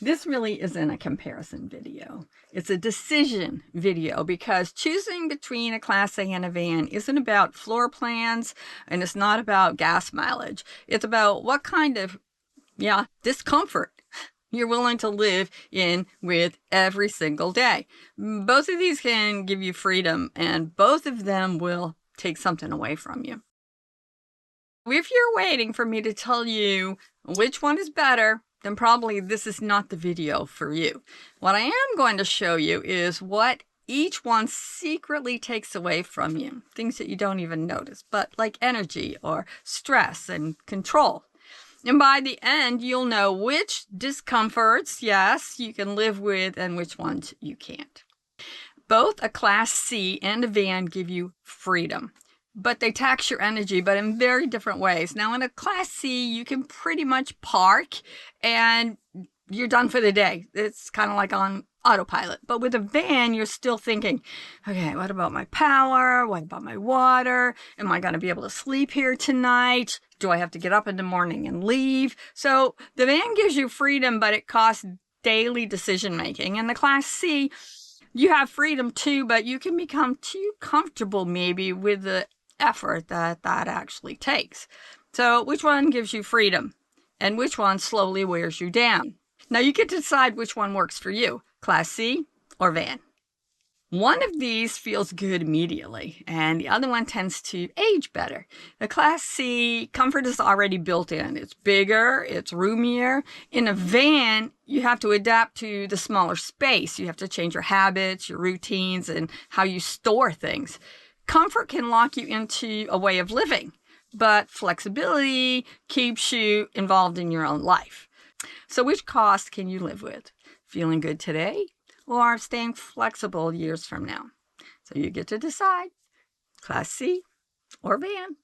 This really isn't a comparison video. It's a decision video because choosing between a Class A and a van isn't about floor plans and it's not about gas mileage. It's about what kind of, discomfort you're willing to live in with every single day. Both of these can give you freedom and both of them will take something away from you. If you're waiting for me to tell you which one is better, then probably this is not the video for you. What I am going to show you is what each one secretly takes away from you. Things that you don't even notice, but like energy or stress and control. And by the end, you'll know which discomforts, yes, you can live with and which ones you can't. Both a Class C and a van give you freedom, but they tax your energy, but in very different ways. Now, in a Class C, you can pretty much park and you're done for the day. It's kind of like on autopilot. But with a van, you're still thinking, okay, what about my power? What about my water? Am I going to be able to sleep here tonight? Do I have to get up in the morning and leave? So the van gives you freedom, but it costs daily decision making. In the Class C, you have freedom too, but you can become too comfortable maybe with the effort that actually takes. So which one gives you freedom and which one slowly wears you down? Now you get to decide which one works for you, Class C or van. One of these feels good immediately and the other one tends to age better. The Class C, comfort is already built in. It's bigger, it's roomier. In a van, you have to adapt to the smaller space. You have to change your habits, your routines, and how you store things. Comfort can lock you into a way of living, but flexibility keeps you involved in your own life. So which cost can you live with? Feeling good today or staying flexible years from now? So you get to decide, Class C or van.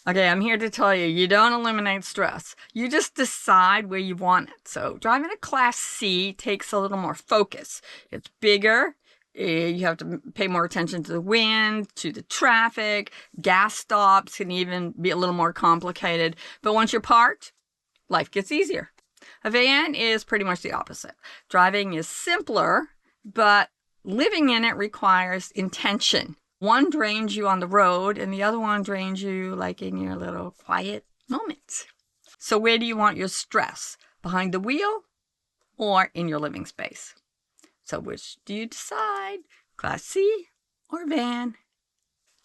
Okay, I'm here to tell you, you don't eliminate stress. You just decide where you want it. So driving a Class C takes a little more focus. It's bigger. You have to pay more attention to the wind, to the traffic. Gas stops can even be a little more complicated. But once you're parked, life gets easier. A van is pretty much the opposite. Driving is simpler, but living in it requires intention. One drains you on the road and the other one drains you like in your little quiet moments. So where do you want your stress? Behind the wheel or in your living space? So which do you decide? Class C or van?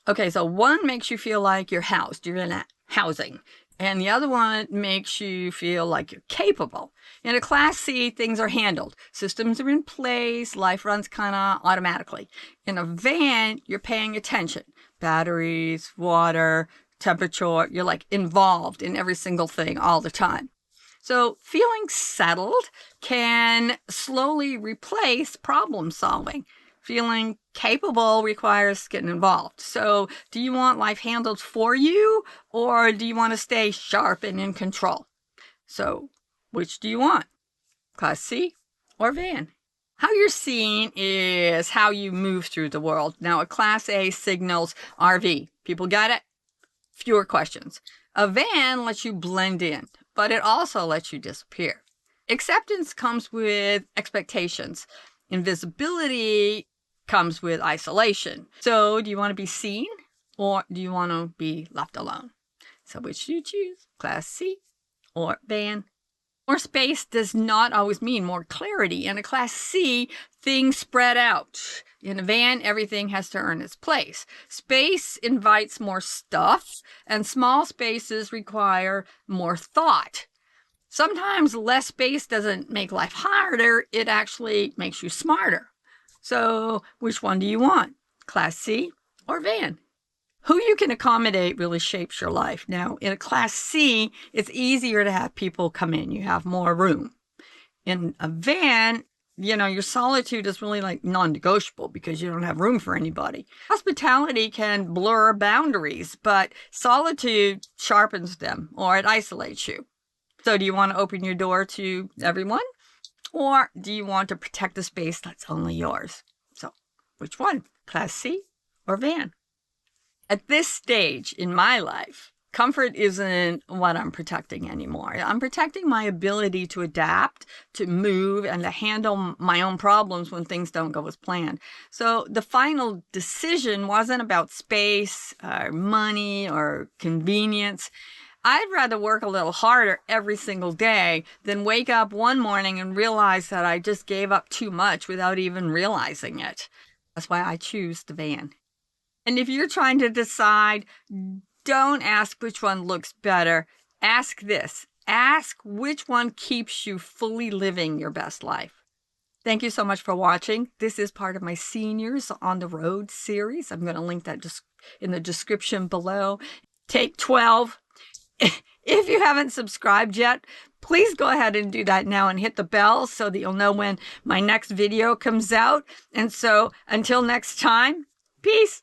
Okay, so one makes you feel like you're housed. You're in a housing. And the other one makes you feel like you're capable. In a Class C, things are handled. Systems are in place. Life runs kind of automatically. In a van, you're paying attention. Batteries, water, temperature. You're like involved in every single thing all the time. So feeling settled can slowly replace problem solving. Feeling capable requires getting involved. So do you want life handled for you or do you want to stay sharp and in control? So which do you want? Class C or van? How you're seen is how you move through the world. Now a Class A signals RV. People got it? Fewer questions. A van lets you blend in, but it also lets you disappear. Acceptance comes with expectations. Invisibility comes with isolation. So do you want to be seen or do you want to be left alone? So which do you choose? Class C or van? More space does not always mean more clarity. In a Class C, things spread out. In a van, everything has to earn its place. Space invites more stuff, and small spaces require more thought. Sometimes less space doesn't make life harder, it actually makes you smarter. So which one do you want? Class C or van? Who you can accommodate really shapes your life. Now, in a Class C, it's easier to have people come in. You have more room. In a van, your solitude is really like non-negotiable because you don't have room for anybody. Hospitality can blur boundaries, but solitude sharpens them or it isolates you. So do you want to open your door to everyone? Or do you want to protect the space that's only yours? So which one? Class C or van? At this stage in my life, Comfort isn't what I'm protecting anymore. I'm protecting my ability to adapt, to move, and to handle my own problems when things don't go as planned. So the final decision wasn't about space or money or convenience. I'd rather work a little harder every single day than wake up one morning and realize that I just gave up too much without even realizing it. That's why I choose the van. And if you're trying to decide, don't ask which one looks better. Ask this. Ask which one keeps you fully living your best life. Thank you so much for watching. This is part of my Seniors on the Road series. I'm going to link that in the description below. Take 12. If you haven't subscribed yet, please go ahead and do that now and hit the bell so that you'll know when my next video comes out. And so until next time, peace.